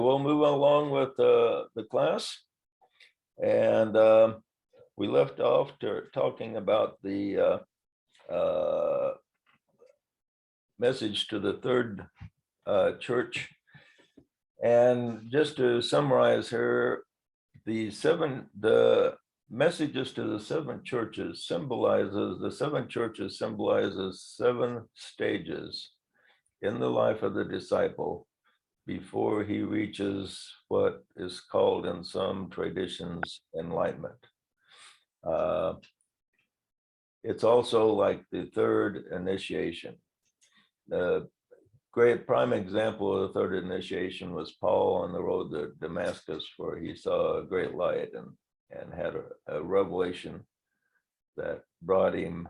We'll move along with the class. And we left off talking about the message to the third church. And just to summarize here, the messages to the seven churches symbolizes seven stages in the life of the disciple before he reaches what is called in some traditions enlightenment. It's also like the third initiation. The great prime example of the third initiation was Paul on the road to Damascus, where he saw a great light and had a revelation that brought him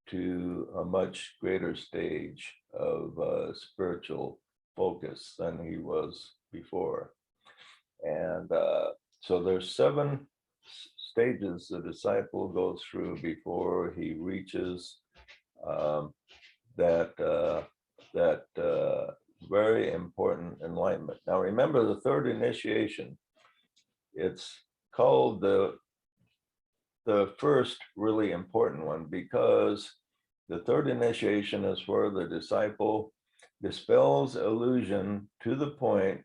to a much greater stage of spiritual focus than he was before. And so there's seven stages the disciple goes through before he reaches that very important enlightenment. Now remember, the third initiation, it's called the first really important one, because the third initiation is where the disciple dispels illusion to the point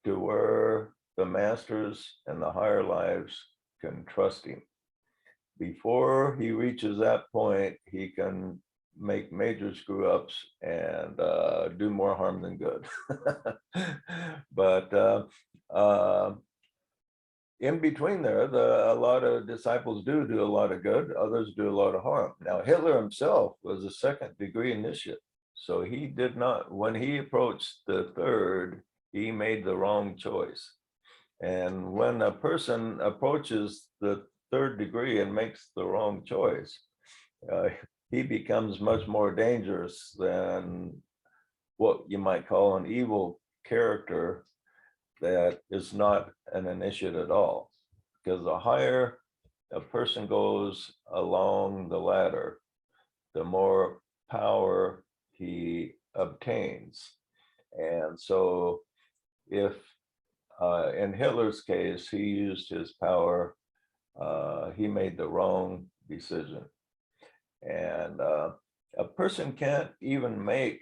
to where the masters and the higher lives can trust him. Before he reaches that point, he can make major screw ups and do more harm than good. But in between there, a lot of disciples do a lot of good, others do a lot of harm. Now, Hitler himself was a second degree initiate. So he did not, when he approached the third, he made the wrong choice. And when a person approaches the third degree and makes the wrong choice, he becomes much more dangerous than what you might call an evil character that is not an initiate at all. Because the higher a person goes along the ladder, the more power he obtains. And so if in Hitler's case, he used his power, he made the wrong decision. And a person can't even make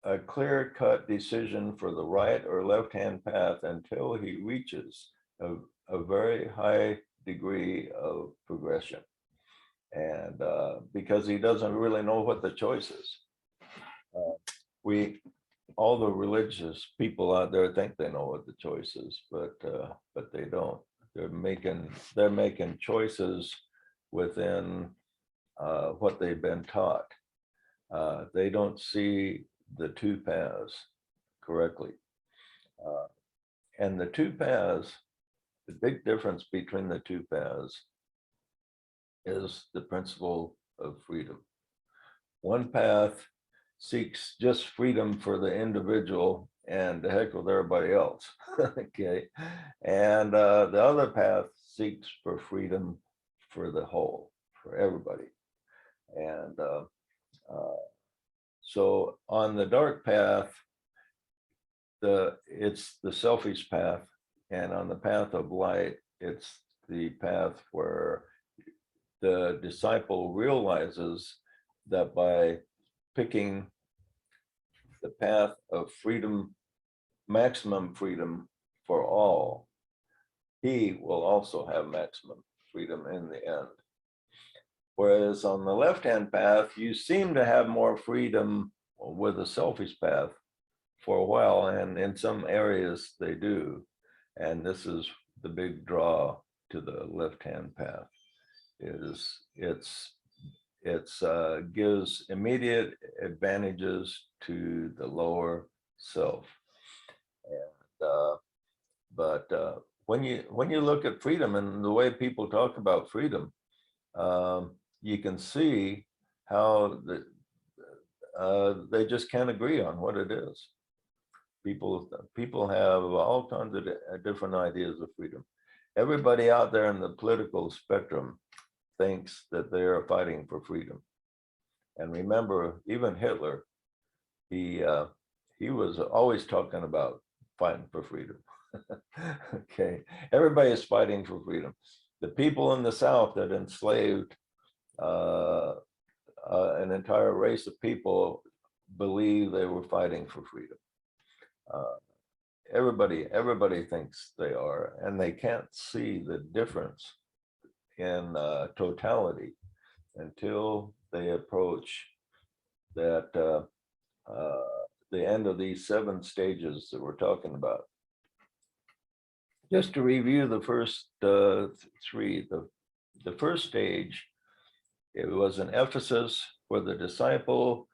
a clear-cut decision for the right or left-hand path until he reaches a very high degree of progression. And because he doesn't really know what the choice is. All the religious people out there think they know what the choice is, but they don't. They're making choices within what they've been taught. They don't see the two paths correctly. And the two paths, the big difference between the two paths is the principle of freedom. One path seeks just freedom for the individual and the heck with everybody else. Okay. And the other path seeks for freedom for the whole, for everybody. And so on the dark path, it's the selfish path. And on the path of light, it's the path where the disciple realizes that by picking the path of freedom, maximum freedom for all, he will also have maximum freedom in the end. Whereas on the left-hand path, you seem to have more freedom with the selfish path for a while, and in some areas they do. And this is the big draw to the left-hand path, is it gives immediate advantages to the lower self. And but when you look at freedom and the way people talk about freedom, you can see how they just can't agree on what it is. People have all kinds of different ideas of freedom. Everybody out there in the political spectrum thinks that they are fighting for freedom. And remember, even Hitler, he was always talking about fighting for freedom. Okay, everybody is fighting for freedom. The people in the South that enslaved an entire race of people believe they were fighting for freedom. Uh, everybody thinks they are, and they can't see the difference in totality until they approach that the end of these 7 stages that we're talking about. Just to review the first 3, the first stage, it was in Ephesus, where the disciple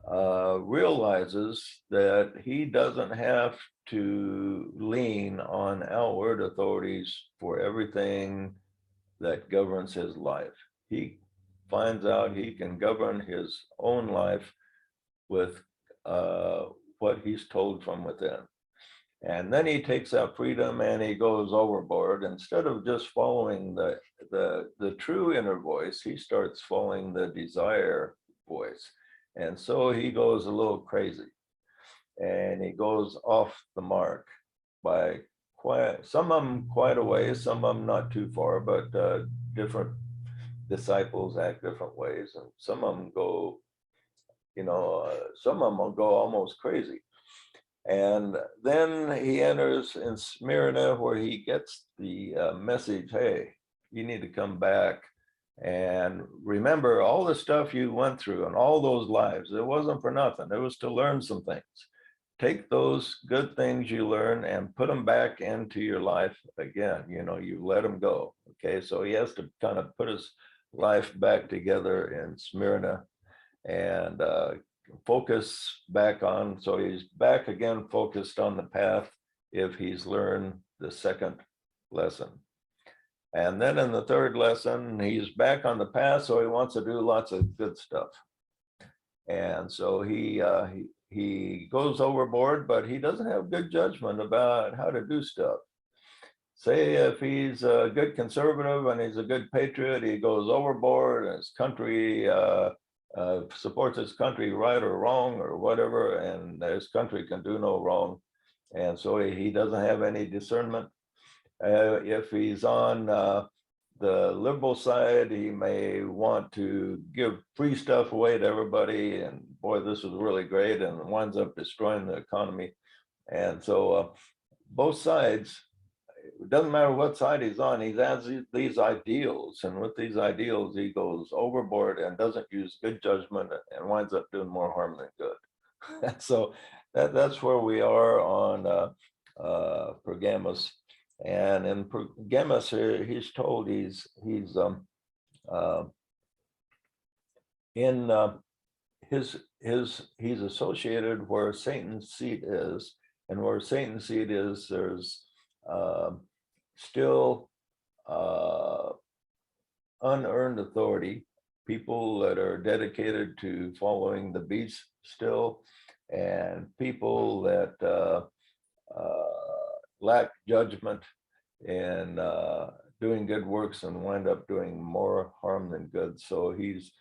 realizes that he doesn't have to lean on outward authorities for everything that governs his life. He finds out he can govern his own life with what he's told from within. And then he takes that freedom and he goes overboard. Instead of just following the true inner voice, he starts following the desire voice. And so he goes a little crazy, and he goes off the mark by some of them quite a ways, some of them not too far, but different disciples act different ways. And some of them go, some of them will go almost crazy. And then he enters in Smyrna, where he gets the message, hey, you need to come back and remember all the stuff you went through and all those lives. It wasn't for nothing. It was to learn some things. Take those good things you learn and put them back into your life again. You let them go. Okay, so he has to kind of put his life back together in Smyrna and focus back on, so he's back again focused on the path if he's learned the second lesson. And then in the third lesson, he's back on the path, so he wants to do lots of good stuff. And so he goes overboard, but he doesn't have good judgment about how to do stuff. Say if he's a good conservative and he's a good patriot, he goes overboard and his country supports his country right or wrong or whatever, and his country can do no wrong. And so he doesn't have any discernment. If he's on the liberal side, he may want to give free stuff away to everybody, and boy, this is really great, and winds up destroying the economy. And so both sides, it doesn't matter what side he's on, he has these ideals, and with these ideals he goes overboard and doesn't use good judgment and winds up doing more harm than good. So that's where we are on Pergamos. And in Pergamos, he's told he's he's associated where Satan's seat is, and where Satan's seat is, there's still unearned authority, people that are dedicated to following the beast still, and people that lack judgment and doing good works and wind up doing more harm than good. So he's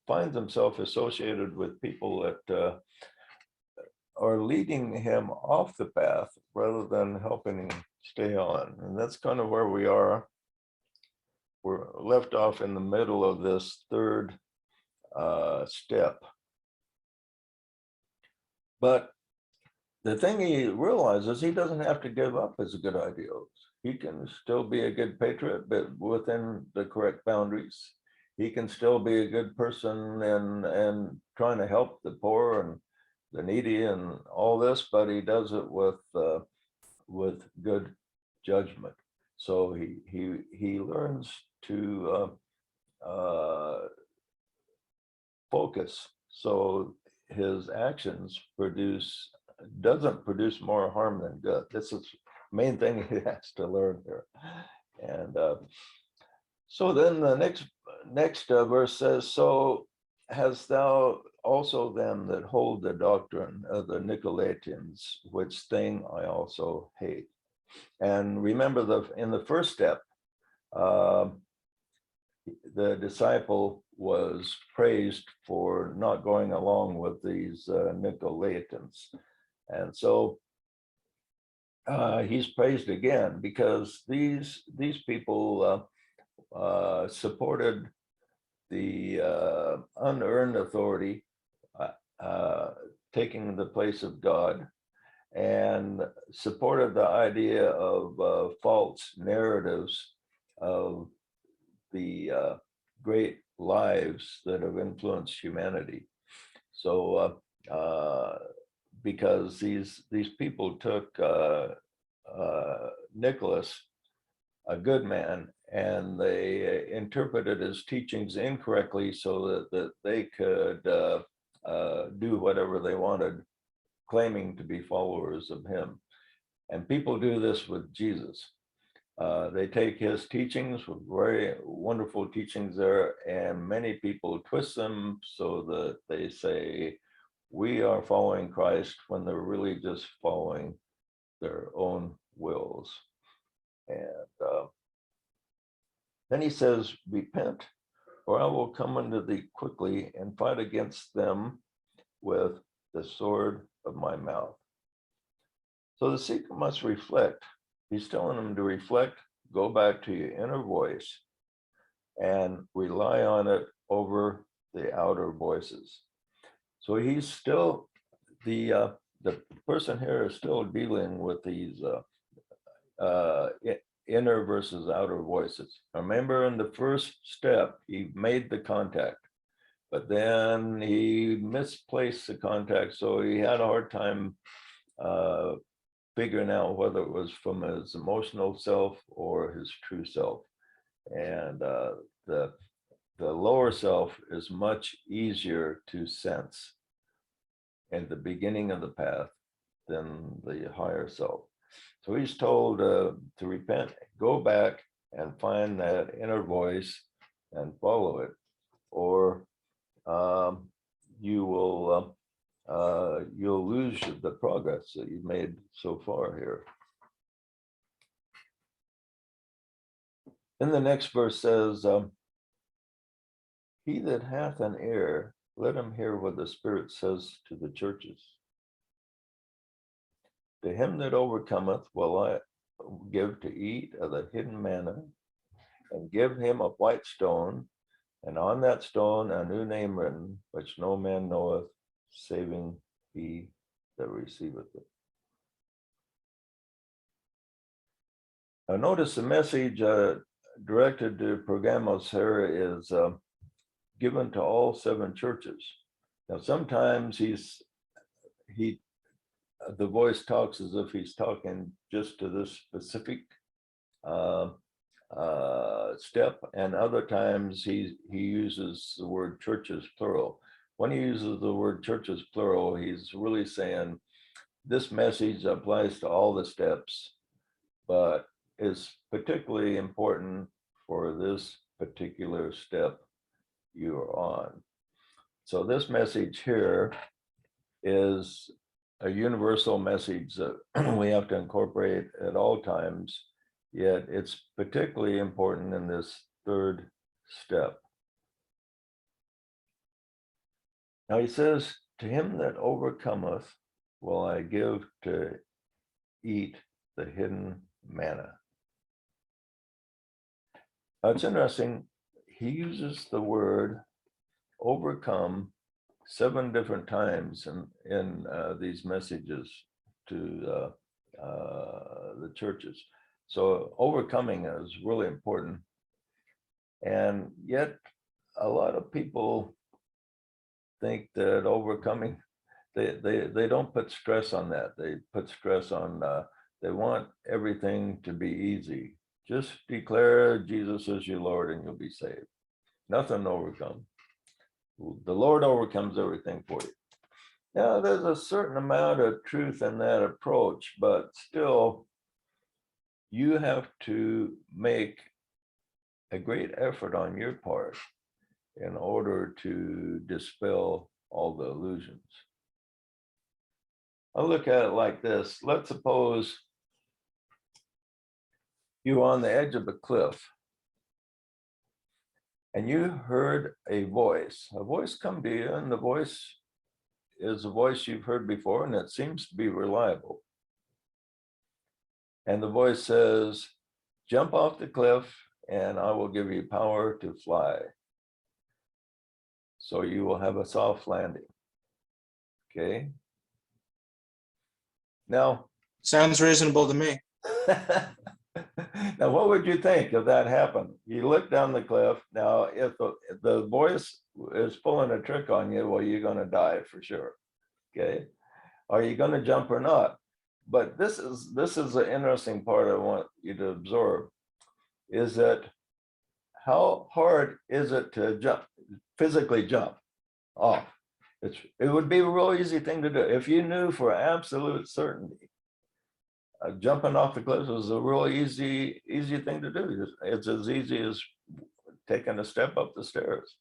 finds himself associated with people that are leading him off the path rather than helping him stay on. And that's kind of where we are. We're left off in the middle of this third step. But the thing he realizes, he doesn't have to give up his good ideals. He can still be a good patriot, but within the correct boundaries. He can still be a good person and trying to help the poor and the needy and all this, but he does it with good judgment. So he learns to focus, so his actions doesn't produce more harm than good. This is the main thing he has to learn here. And so then the next verse says, so hast thou also them that hold the doctrine of the Nicolaitans, which thing I also hate. And remember, in the first step, the disciple was praised for not going along with these Nicolaitans. And so he's praised again because these people supported the unearned authority, taking the place of God, and supported the idea of false narratives of the great lives that have influenced humanity. So, because these people took Nicholas, a good man, and they interpreted his teachings incorrectly so that they could do whatever they wanted, claiming to be followers of him. And people do this with Jesus. They take his teachings, very wonderful teachings there, and many people twist them so that they say, we are following Christ, when they're really just following their own wills. And then he says, repent, or I will come unto thee quickly and fight against them with the sword of my mouth. So the seeker must reflect. He's telling them to reflect, go back to your inner voice, and rely on it over the outer voices. So he's still, the person here is still dealing with these inner versus outer voices. Remember, in the first step, he made the contact, but then he misplaced the contact. So he had a hard time figuring out whether it was from his emotional self or his true self. And the lower self is much easier to sense in the beginning of the path than the higher self. So he's told to repent, go back and find that inner voice and follow it, or you will you'll lose the progress that you've made so far here. Then the next verse says, he that hath an ear, let him hear what the Spirit says to the churches. To him that overcometh will I give to eat of the hidden manna, and give him a white stone, and on that stone a new name written, which no man knoweth, saving he that receiveth it. Now notice the message directed to Pergamos here is given to all 7 churches. Now sometimes the voice talks as if he's talking just to this specific step, and other times he uses the word churches plural. When he uses the word churches plural, he's really saying this message applies to all the steps, but is particularly important for this particular step you are on. So this message here is a universal message that we have to incorporate at all times, yet it's particularly important in this 3rd step. Now he says, to him that overcometh will I give to eat the hidden manna. Now it's interesting, he uses the word overcome 7 different times in these messages to the churches. So overcoming is really important. And yet a lot of people think that overcoming, they don't put stress on that. They put stress on, they want everything to be easy. Just declare Jesus as your Lord and you'll be saved. Nothing to overcome. The Lord overcomes everything for you. Now, there's a certain amount of truth in that approach, but still, you have to make a great effort on your part in order to dispel all the illusions. I'll look at it like this. Let's suppose you're on the edge of a cliff and you heard a voice come to you, and the voice is a voice you've heard before, and it seems to be reliable. And the voice says, jump off the cliff and I will give you power to fly. So you will have a soft landing. Okay. Now, sounds reasonable to me. now, what would you think if that happened? You look down the cliff. Now, if the voice is pulling a trick on you, well, you're going to die for sure. Okay. Are you going to jump or not? But this is the interesting part I want you to absorb, is that how hard is it to jump, physically jump off? It would be a real easy thing to do. If you knew for absolute certainty, jumping off the cliff is a real easy thing to do. It's as easy as taking a step up the stairs.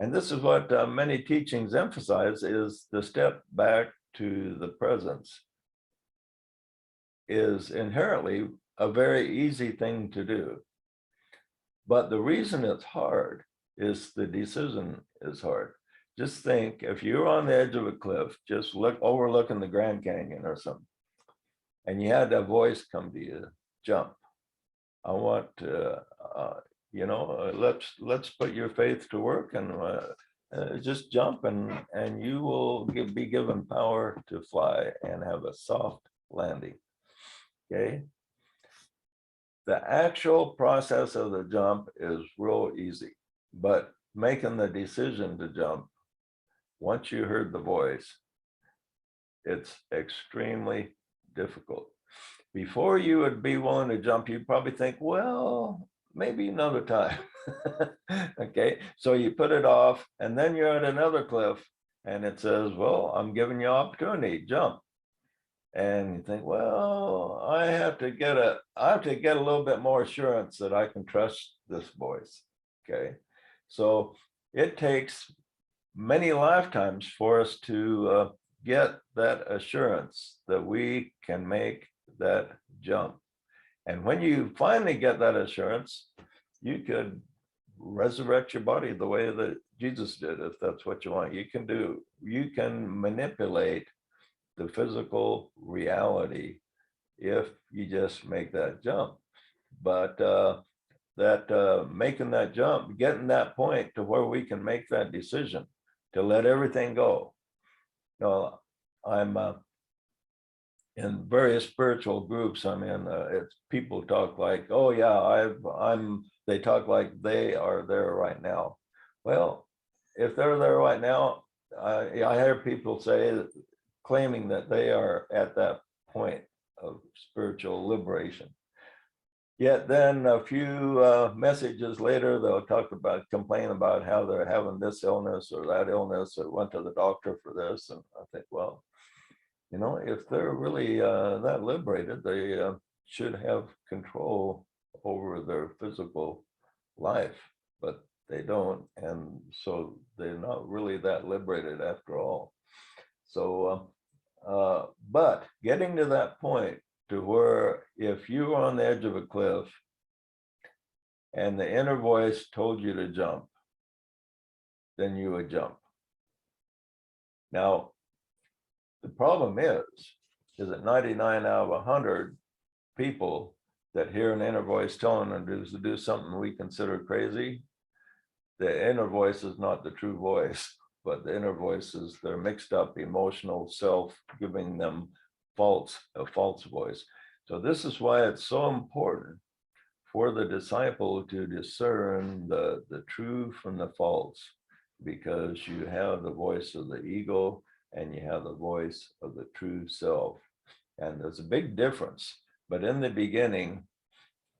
And this is what many teachings emphasize, is the step back to the presence is inherently a very easy thing to do. But the reason it's hard is the decision is hard. Just think, if you're on the edge of a cliff, just overlooking the Grand Canyon or something, and you had that voice come to you, jump. I want to, let's put your faith to work and just jump, and you will be given power to fly and have a soft landing. Okay. The actual process of the jump is real easy, but making the decision to jump, once you heard the voice, it's extremely difficult. Before you would be willing to jump, you'd probably think, well, maybe another time. Okay, so you put it off, and then you're at another cliff, and it says, well, I'm giving you opportunity, jump. And you think, well, I have to get a little bit more assurance that I can trust this voice. Okay, so it takes many lifetimes for us to get that assurance that we can make that jump. And when you finally get that assurance, you could resurrect your body the way that Jesus did, if that's what you want. You can manipulate the physical reality if you just make that jump. But making that jump, getting that point to where we can make that decision to let everything go. I'm in various spiritual groups I'm in. It's people talk like, oh yeah, they talk like they are there right now. Well, if they're there right now, I hear people say, claiming that they are at that point of spiritual liberation. Yet then a few messages later, they'll complain about how they're having this illness or that illness, or went to the doctor for this. And I think, well, if they're really that liberated, they should have control over their physical life, but they don't. And so they're not really that liberated after all. So, but getting to that point to where if you were on the edge of a cliff and the inner voice told you to jump, then you would jump. Now, the problem is that 99 out of 100 people that hear an inner voice telling them to do something we consider crazy, the inner voice is not the true voice, but the inner voice is their mixed up emotional self giving them a false voice. So this is why it's so important for the disciple to discern the true from the false, because you have the voice of the ego and you have the voice of the true self. And there's a big difference. But in the beginning,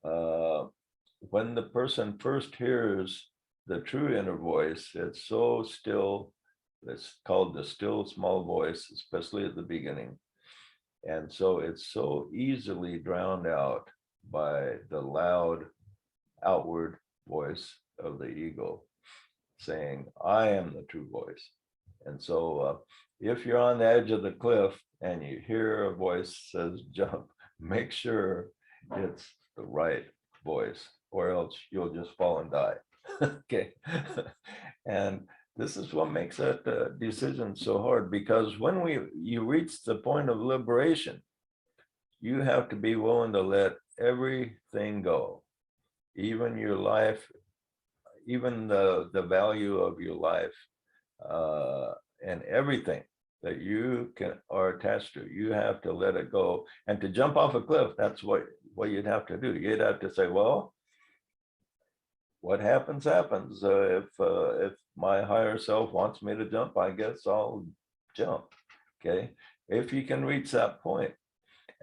when the person first hears the true inner voice, it's so still. It's called the still small voice, especially at the beginning. And so it's so easily drowned out by the loud outward voice of the ego saying, I am the true voice. And so if you're on the edge of the cliff and you hear a voice says jump, make sure it's the right voice, or else you'll just fall and die. Okay. And this is what makes that decision so hard, because when you reach the point of liberation, you have to be willing to let everything go, even your life, even the value of your life, and everything that you are attached to. You have to let it go. And to jump off a cliff, that's what you'd have to do. You'd have to say, well, what happens happens. If my higher self wants me to jump, I guess I'll jump. Okay, if you can reach that point,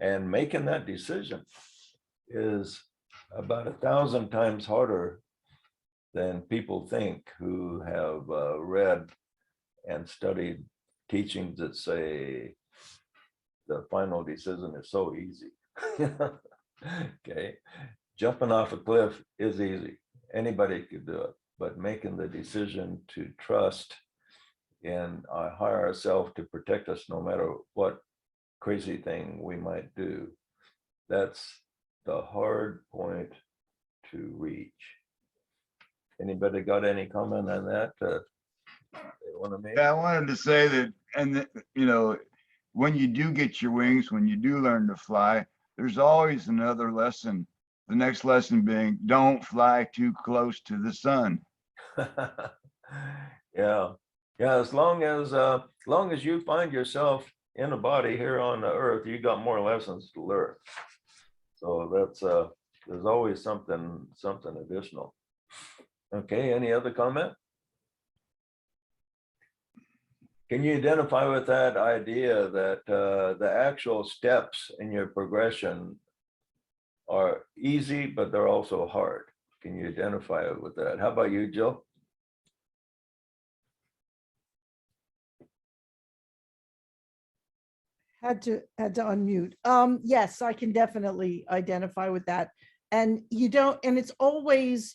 and making that decision is about 1,000 times harder than people think who have read and studied teachings that say the final decision is so easy. Okay, jumping off a cliff is easy. Anybody could do it, but making the decision to trust in our higher self to protect us no matter what crazy thing we might do, that's the hard point to reach. Anybody got any comment on that? They want to make? Yeah, I wanted to say that, and you know, when you do get your wings, when you do learn to fly, there's always another lesson. The next lesson being, don't fly too close to the sun. Yeah, as long as you find yourself in a body here on the earth, you got more lessons to learn. So that's there's always something additional. Okay, any other comment? Can you identify with that idea that the actual steps in your progression are easy, but they're also hard? Can you identify with that? How about you, Jill? Had to unmute. Yes, I can definitely identify with that. And you don't, and it's always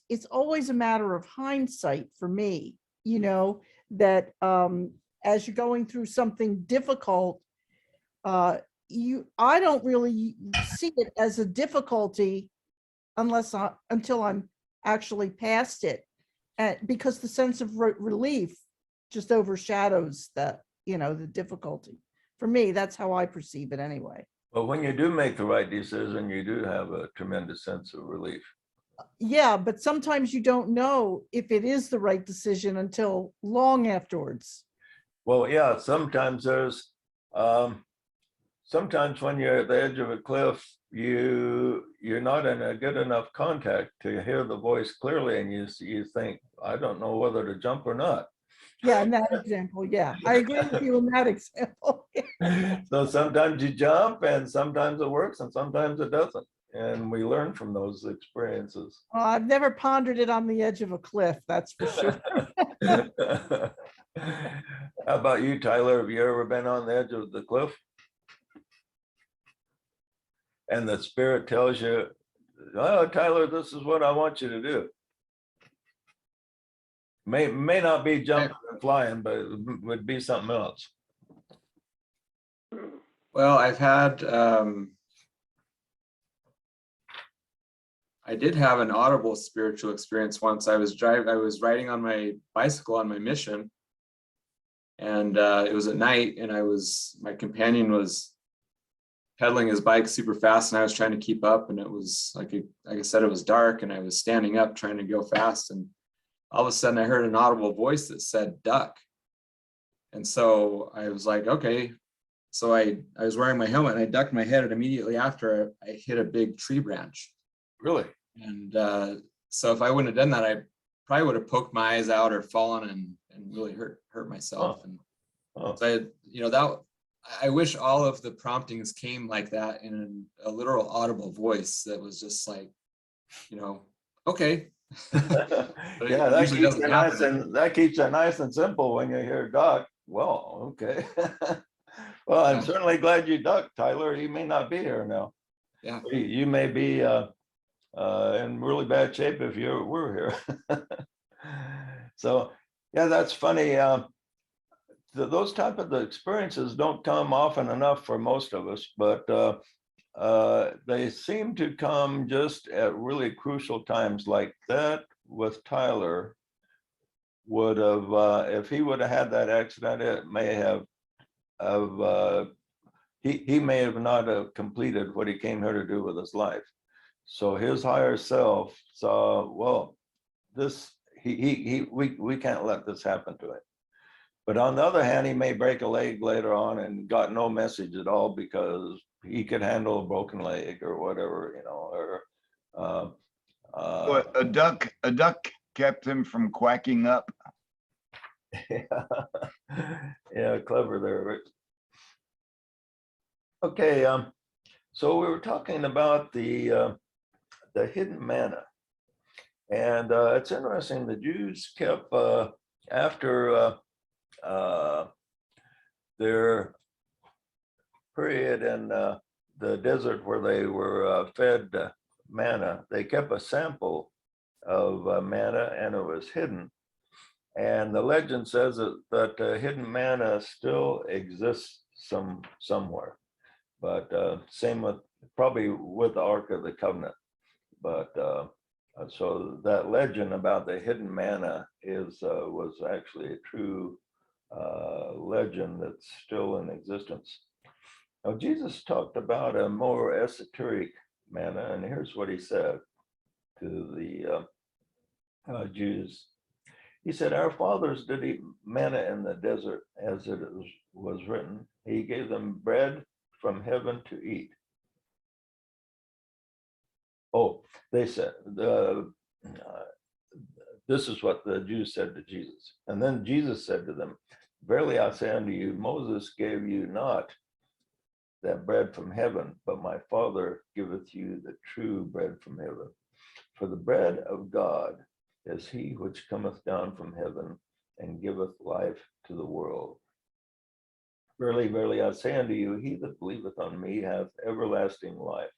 a matter of hindsight for me, you know, that as you're going through something difficult, I don't really see it as a difficulty until I'm actually past it. And because the sense of relief just overshadows the difficulty. For me, that's how I perceive it anyway. But when you do make the right decision, you do have a tremendous sense of relief. Yeah, but sometimes you don't know if it is the right decision until long afterwards. Well, yeah, sometimes there's sometimes when you're at the edge of a cliff, you're not in a good enough contact to hear the voice clearly, and you think, I don't know whether to jump or not. Yeah, in that example, yeah, I agree with you in that example. So sometimes you jump, and sometimes it works, and sometimes it doesn't. And we learn from those experiences. Well, I've never pondered it on the edge of a cliff, that's for sure. How about you, Tyler? Have you ever been on the edge of the cliff? And the spirit tells you, oh, Tyler, this is what I want you to do. May not be jumping and flying, but it would be something else. Well, I've had, I did have an audible spiritual experience once. I was riding on my bicycle on my mission, and it was at night, and my companion was pedaling his bike super fast, and I was trying to keep up, and it was like I said, it was dark, and I was standing up trying to go fast, and all of a sudden I heard an audible voice that said duck. And so I was like, okay. So I was wearing my helmet, and I ducked my head, and immediately after I hit a big tree branch. Really? And so if I wouldn't have done that, I probably would have poked my eyes out or fallen and really hurt myself. And so I wish all of the promptings came like that in a literal audible voice that was just like, okay. Yeah, that keeps it nice and simple when you hear duck. Well, okay. Well, I'm certainly glad you ducked, Tyler. You may not be here now. Yeah. You may be in really bad shape if you were here. So, yeah, that's funny. Those type of experiences don't come often enough for most of us, but they seem to come just at really crucial times like that. With Tyler, would have if he would have had that accident, it may have he may have not have completed what he came here to do with his life. So his higher self saw, well, this, we can't let this happen to him. But on the other hand, he may break a leg later on and got no message at all because he could handle a broken leg or whatever, you know, or But a duck kept him from quacking up. yeah, clever there, Rick. Okay, so we were talking about the hidden manna, and it's interesting. The Jews kept after their period in the desert where they were fed manna, they kept a sample of manna, and it was hidden. And the legend says that hidden manna still exists somewhere, but same with probably with the Ark of the Covenant. But so that legend about the hidden manna was actually a true legend that's still in existence. Now, Jesus talked about a more esoteric manna, and here's what he said to the Jews. He said, our fathers did eat manna in the desert, as it was written. He gave them bread from heaven to eat. Oh, they said, this is what the Jews said to Jesus. And then Jesus said to them, verily I say unto you, Moses gave you not that bread from heaven, but my Father giveth you the true bread from heaven. For the bread of God is he which cometh down from heaven and giveth life to the world. Verily, verily, I say unto you, he that believeth on me hath everlasting life.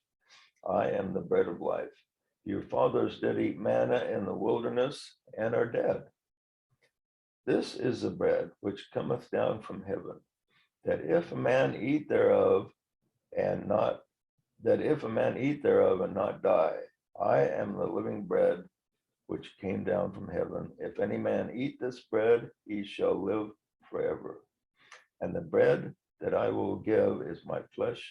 I am the bread of life. Your fathers did eat manna in the wilderness and are dead. This is the bread which cometh down from heaven, that if a man eat thereof and not die, I am the living bread which came down from heaven. If any man eat this bread, he shall live forever. And the bread that I will give is my flesh,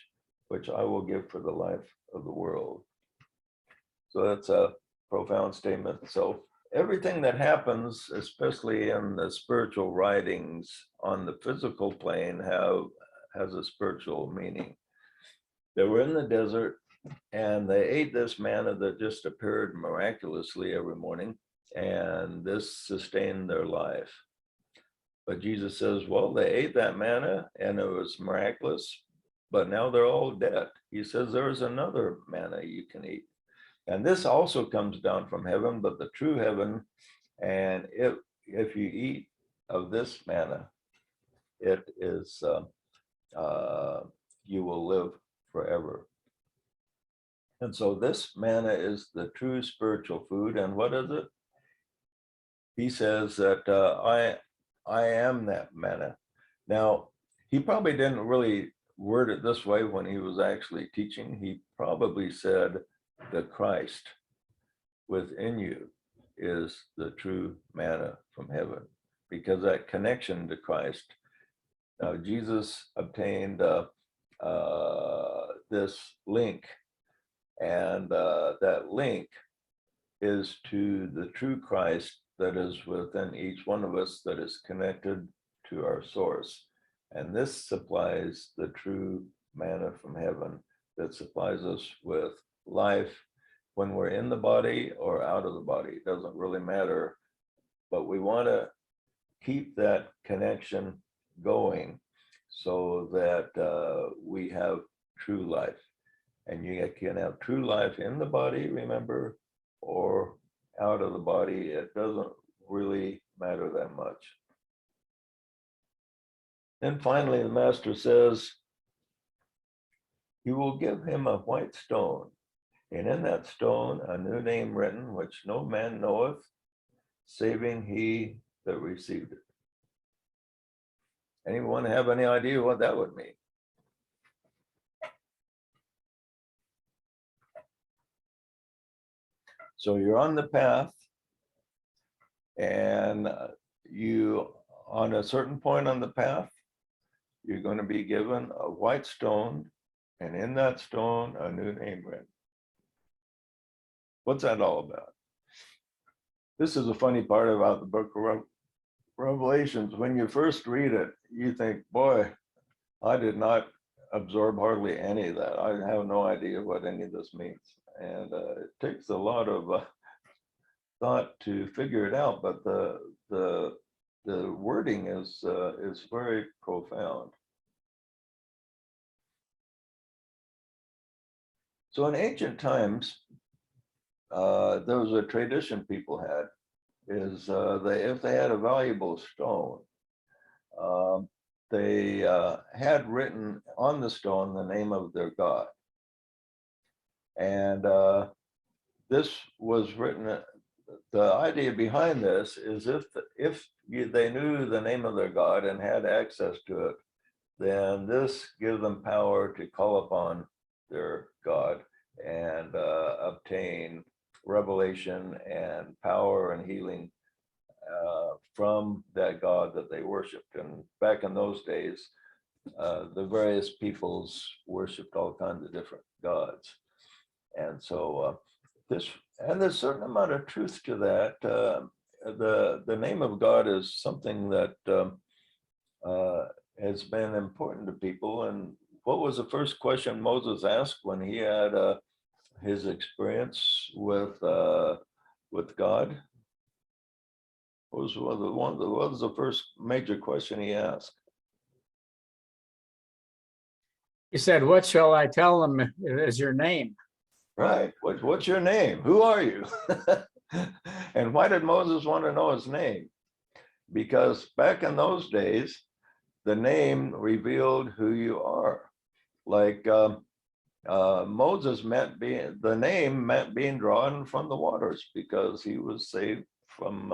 which I will give for the life of the world. So that's a profound statement. So everything that happens, especially in the spiritual writings on the physical plane, has a spiritual meaning. They were in the desert and they ate this manna that just appeared miraculously every morning, and this sustained their life. But Jesus says, well, they ate that manna and it was miraculous, but now they're all dead. He says, there's another manna you can eat. And this also comes down from heaven, but the true heaven. And if you eat of this manna, it is, you will live forever. And so this manna is the true spiritual food. And what is it? He says that I am that manna. Now, he probably didn't really word it this way when he was actually teaching. He probably said, the Christ within you is the true manna from heaven, because that connection to Christ. Now, Jesus obtained this link, and that link is to the true Christ that is within each one of us, that is connected to our source. And this supplies the true manna from heaven that supplies us with life when we're in the body or out of the body. It doesn't really matter, but we want to keep that connection going so that we have true life. And you can have true life in the body, remember, or out of the body. It doesn't really matter that much. Then finally, the master says, you will give him a white stone, and in that stone a new name written, which no man knoweth, saving he that received it. Anyone have any idea what that would mean? So you're on the path, and you, on a certain point on the path, you're going to be given a white stone, and in that stone, a new name written. What's that all about? This is a funny part about the book of Revelations. When you first read it, you think, boy, I did not absorb hardly any of that. I have no idea what any of this means. And it takes a lot of thought to figure it out, but the wording is very profound. So in ancient times, there was a tradition people had, is if they had a valuable stone, they had written on the stone the name of their god. And this was written, the idea behind this is if they knew the name of their god and had access to it, then this gives them power to call upon their god and obtain revelation and power and healing from that god that they worshiped. And back in those days, the various peoples worshipped all kinds of different gods. And so there's a certain amount of truth to that. The name of God is something that has been important to people. And what was the first question Moses asked when he had his experience with God? What was the first major question he asked? He said, "What shall I tell them is your name?" Right. What's your name? Who are you? And why did Moses want to know his name? Because back in those days, the name revealed who you are. Like Moses the name meant being drawn from the waters, because he was saved from,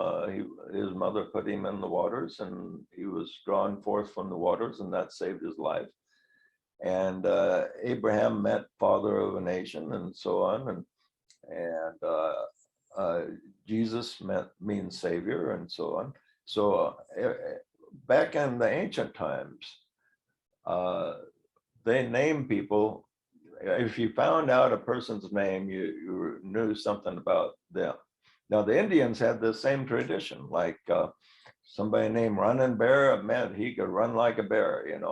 his mother put him in the waters and he was drawn forth from the waters, and that saved his life. And Abraham meant father of a nation, and so on. And Jesus means savior, and so on. So back in the ancient times, they named people. If you found out a person's name, you knew something about them. Now the Indians had the same tradition, like somebody named Running Bear meant he could run like a bear, and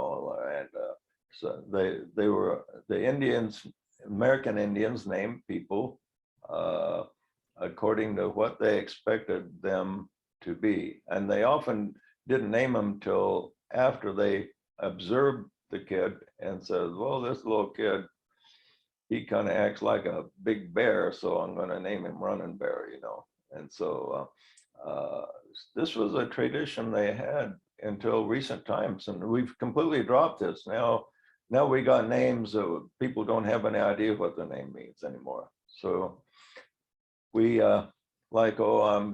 so they were, the Indians, American Indians, named people according to what they expected them to be. And they often didn't name them till after they observed the kid and said, well, this little kid, he kind of acts like a big bear, so I'm going to name him Running Bear, And so this was a tradition they had until recent times, and we've completely dropped this. Now we got names that people don't have any idea what the name means anymore. So we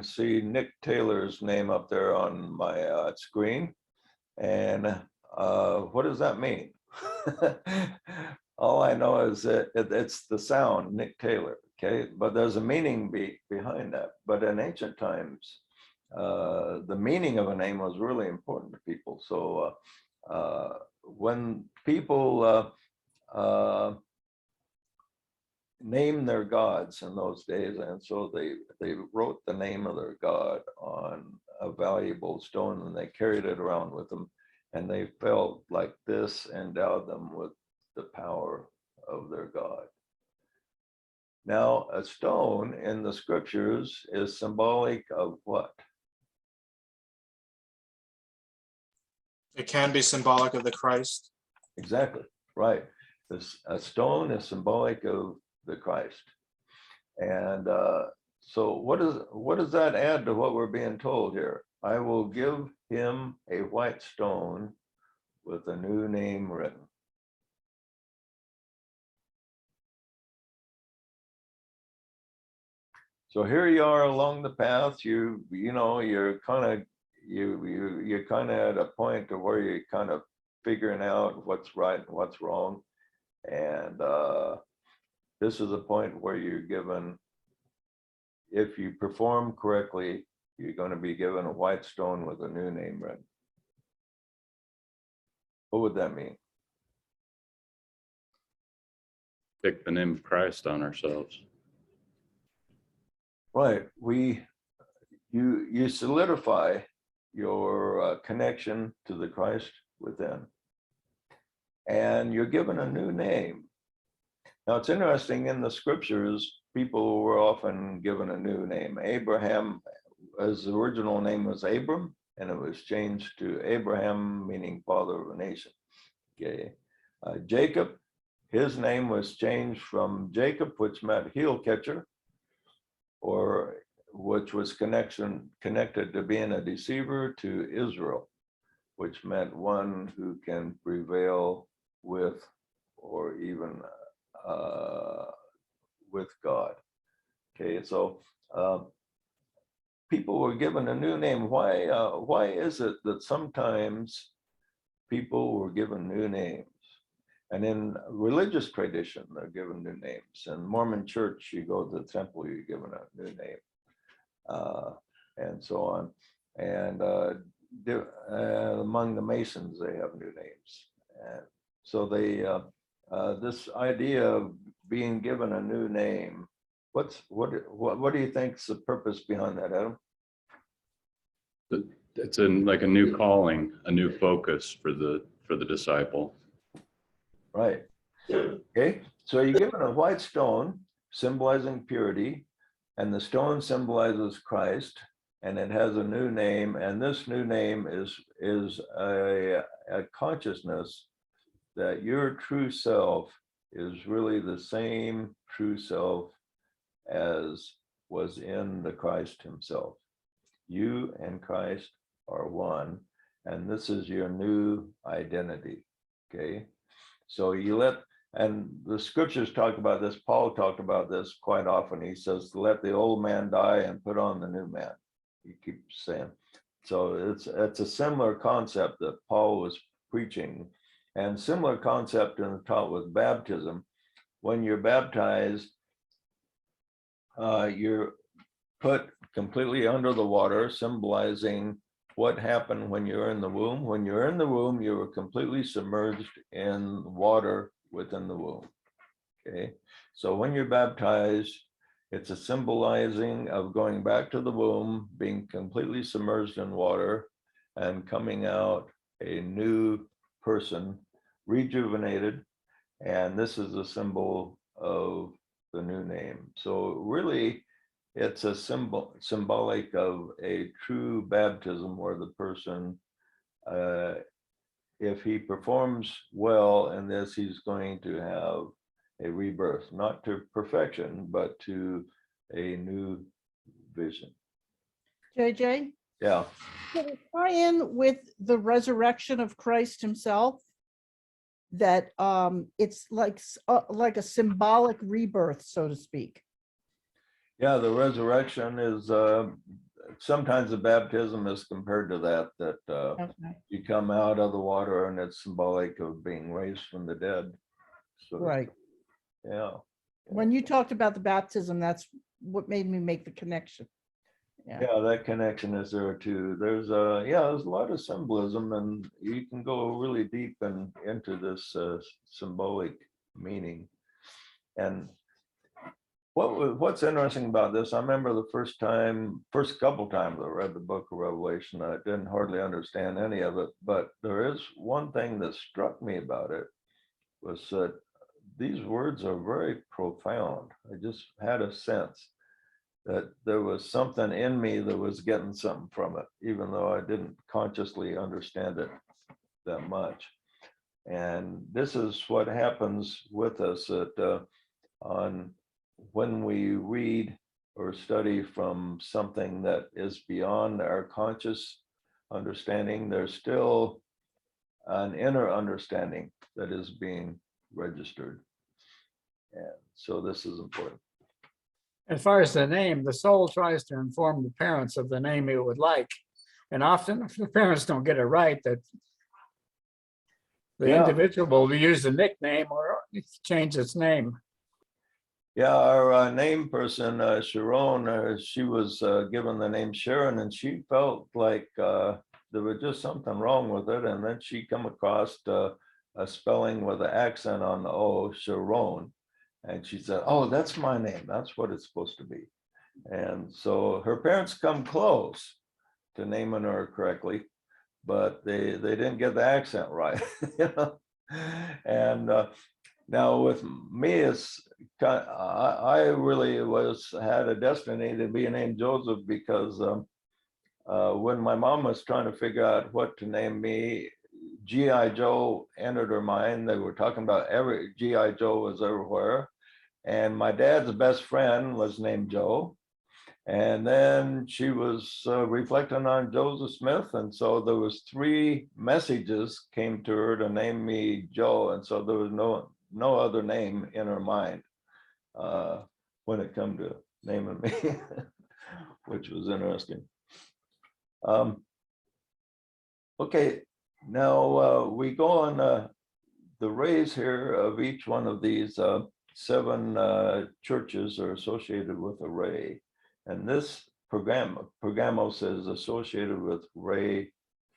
see Nick Taylor's name up there on my screen, and what does that mean? All I know is that it's the sound, Nick Taylor, okay? But there's a meaning behind that. But in ancient times, the meaning of a name was really important to people. So when people named their gods in those days, and so they wrote the name of their god on a valuable stone, and they carried it around with them, and they felt like this endowed them with the power of their god. Now, a stone in the scriptures is symbolic of what? It can be symbolic of the Christ. Exactly, right. A stone is symbolic of the Christ. And so what does that add to what we're being told here? I will give him a white stone with a new name written. So here you are along the path. You're kind of at a point to where you're kind of figuring out what's right and what's wrong. And this is a point where you're given, if you perform correctly, you're going to be given a white stone with a new name written. What would that mean? Pick the name of Christ on ourselves. Right. You solidify your connection to the Christ within, and you're given a new name. Now it's interesting, in the scriptures, people were often given a new name. Abraham, his original name was Abram, and it was changed to Abraham, meaning father of a nation. Okay. Jacob, his name was changed from Jacob, which meant heel catcher, or which was connected to being a deceiver, to Israel, which meant one who can prevail with, or even with God. Okay, so people were given a new name. Why is it that sometimes people were given new names? And in religious tradition, they're given new names. In Mormon church, you go to the temple, you're given a new name, and so on. And among the Masons, they have new names. And so they, this idea of being given a new name, what do you think's the purpose behind that, Adam? It's in like a new calling, a new focus for the disciple. Right. Okay, so you're given a white stone symbolizing purity, and the stone symbolizes Christ, and it has a new name, and this new name is a consciousness that your true self is really the same true self as was in the Christ himself. You and Christ are one, and this is your new identity. Okay, so and the scriptures talk about this, Paul talked about this quite often. He says, let the old man die and put on the new man. He keeps saying. So it's a similar concept that Paul was preaching, and similar concept in the taught with baptism. When you're baptized, you're put completely under the water, symbolizing what happened when you're in the womb. When you're in the womb, you were completely submerged in water within the womb. Okay, so when you're baptized, it's a symbolizing of going back to the womb, being completely submerged in water, and coming out a new person, rejuvenated. And this is a symbol of the new name. So really, it's a symbolic of a true baptism, where the person, if he performs well in this, he's going to have a rebirth, not to perfection, but to a new vision. JJ, Yeah. can it tie in with the resurrection of Christ himself? That it's like a symbolic rebirth, so to speak. Yeah, the resurrection is, sometimes the baptism is compared to that Okay. you come out of the water, and it's symbolic of being raised from the dead. So, Right. yeah. When you talked about the baptism, that's what made me make the connection. Yeah. Yeah, that connection is there too. There's a lot of symbolism, and you can go really deep into this symbolic meaning. And what's interesting about this, I remember the first couple times I read the book of Revelation, I didn't hardly understand any of it, but there is one thing that struck me about it, was that these words are very profound. I just had a sense that there was something in me that was getting something from it, even though I didn't consciously understand it that much. And this is what happens with us, that when we read or study from something that is beyond our conscious understanding, there's still an inner understanding that is being registered. And so this is important. As far as the name, the soul tries to inform the parents of the name it would like. And often if the parents don't get it right, that the Yeah. individual will use a nickname or change its name. Yeah, our name person, Sharon, she was given the name Sharon, and she felt like there was just something wrong with it. And then she come across a spelling with an accent on the O, Sharon. And she said, oh, that's my name. That's what it's supposed to be. And so her parents come close to naming her correctly, but they didn't get the accent right. You know? And now with me, it's I really had a destiny to be named Joseph, because when my mom was trying to figure out what to name me, G.I. Joe entered her mind. They were talking about every G.I. Joe was everywhere. And my dad's best friend was named Joe. And then she was reflecting on Joseph Smith. And so there was 3 messages came to her to name me Joe. And so there was no other name in her mind when it come to naming me, which was interesting. Okay, now we go on the rays here of each one of these 7 churches are associated with a ray. And this Pergamos is associated with ray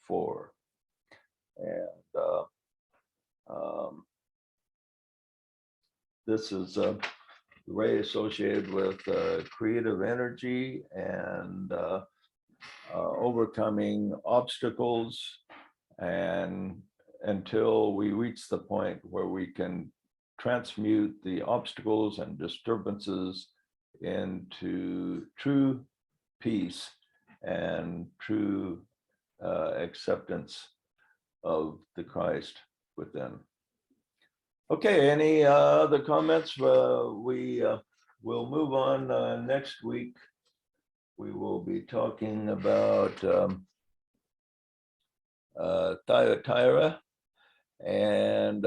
4. And this is the ray associated with creative energy and overcoming obstacles, and until we reach the point where we can transmute the obstacles and disturbances into true peace and true acceptance of the Christ within. Okay, any other comments? We will move on next week. We will be talking about Thyatira, and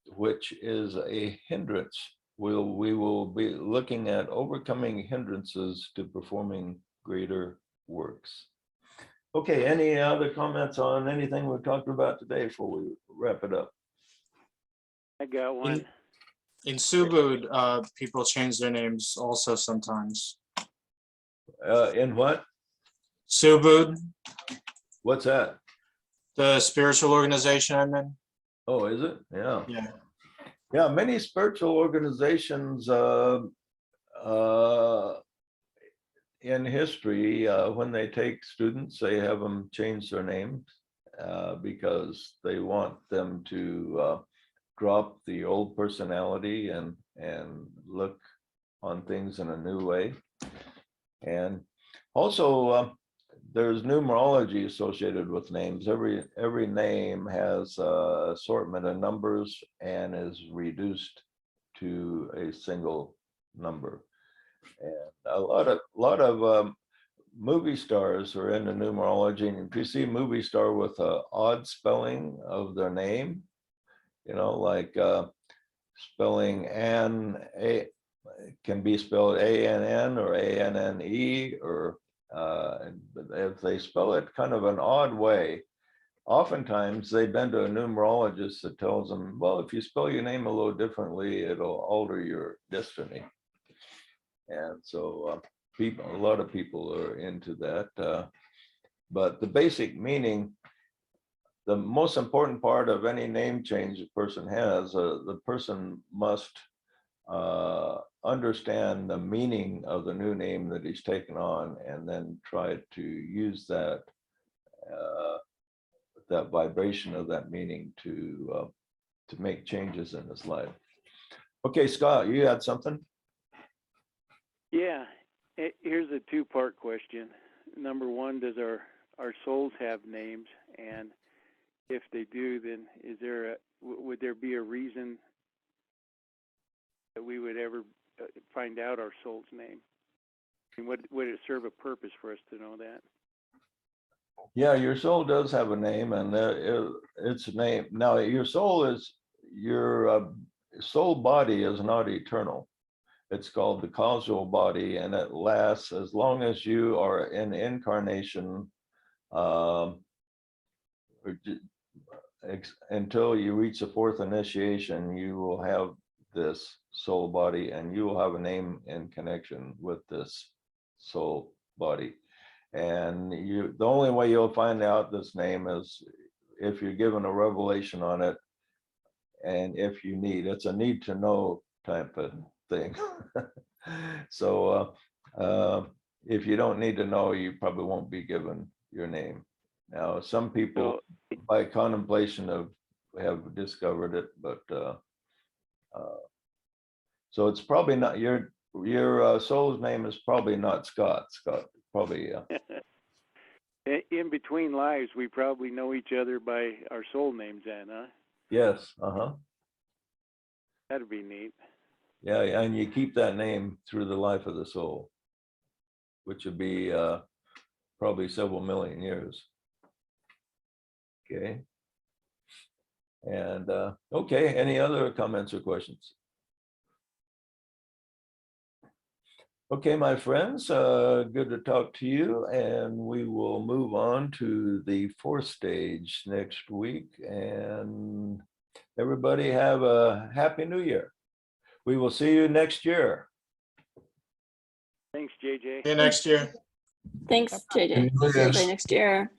which is a hindrance. We will be looking at overcoming hindrances to performing greater works. Okay, any other comments on anything we've talked about today before we wrap it up? I got one. In Subud, people change their names also sometimes. In what? Subud, What's that? the spiritual organization I'm in. Oh, is it? Yeah. Yeah. Yeah, many spiritual organizations in history, when they take students, they have them change their names because they want them to drop the old personality and look on things in a new way. And also, there's numerology associated with names. Every name has an assortment of numbers and is reduced to a single number. And a lot of movie stars are into numerology. And if you see a movie star with an odd spelling of their name, you know, like spelling Ann, can be spelled ANN or ANNE, or if they spell it kind of an odd way, oftentimes they've been to a numerologist that tells them, well, if you spell your name a little differently, it'll alter your destiny. And so a lot of people are into that. But the basic meaning, the most important part of any name change a person has, the person must understand the meaning of the new name that he's taken on, and then try to use that that vibration of that meaning to make changes in his life. Okay, Scott, you had something? Yeah, here's a 2-part question. Number 1, does our souls have names? And if they do, then would there be a reason that we would ever find out our soul's name? And would it serve a purpose for us to know that? Yeah, your soul does have a name, and it's a name. Now, your soul soul body is not eternal. It's called the causal body, and it lasts as long as you are in incarnation, until you reach the 4th initiation. You will have this soul body, and you will have a name in connection with this soul body. And the only way you'll find out this name is if you're given a revelation on it. And if you need, it's a need to know type of thing. So if you don't need to know, you probably won't be given your name. Now, some people by contemplation have discovered it, but so it's probably not your soul's name is probably not Scott. Scott probably. In between lives, we probably know each other by our soul names, then, huh? Yes. That'd be neat. Yeah, and you keep that name through the life of the soul, which would be probably several million years. Okay. And okay, any other comments or questions? Okay, my friends, good to talk to you, and we will move on to the fourth stage next week. And everybody have a happy new year. We will see you next year. Thanks, JJ. See you next year. Thanks, JJ. See you next year.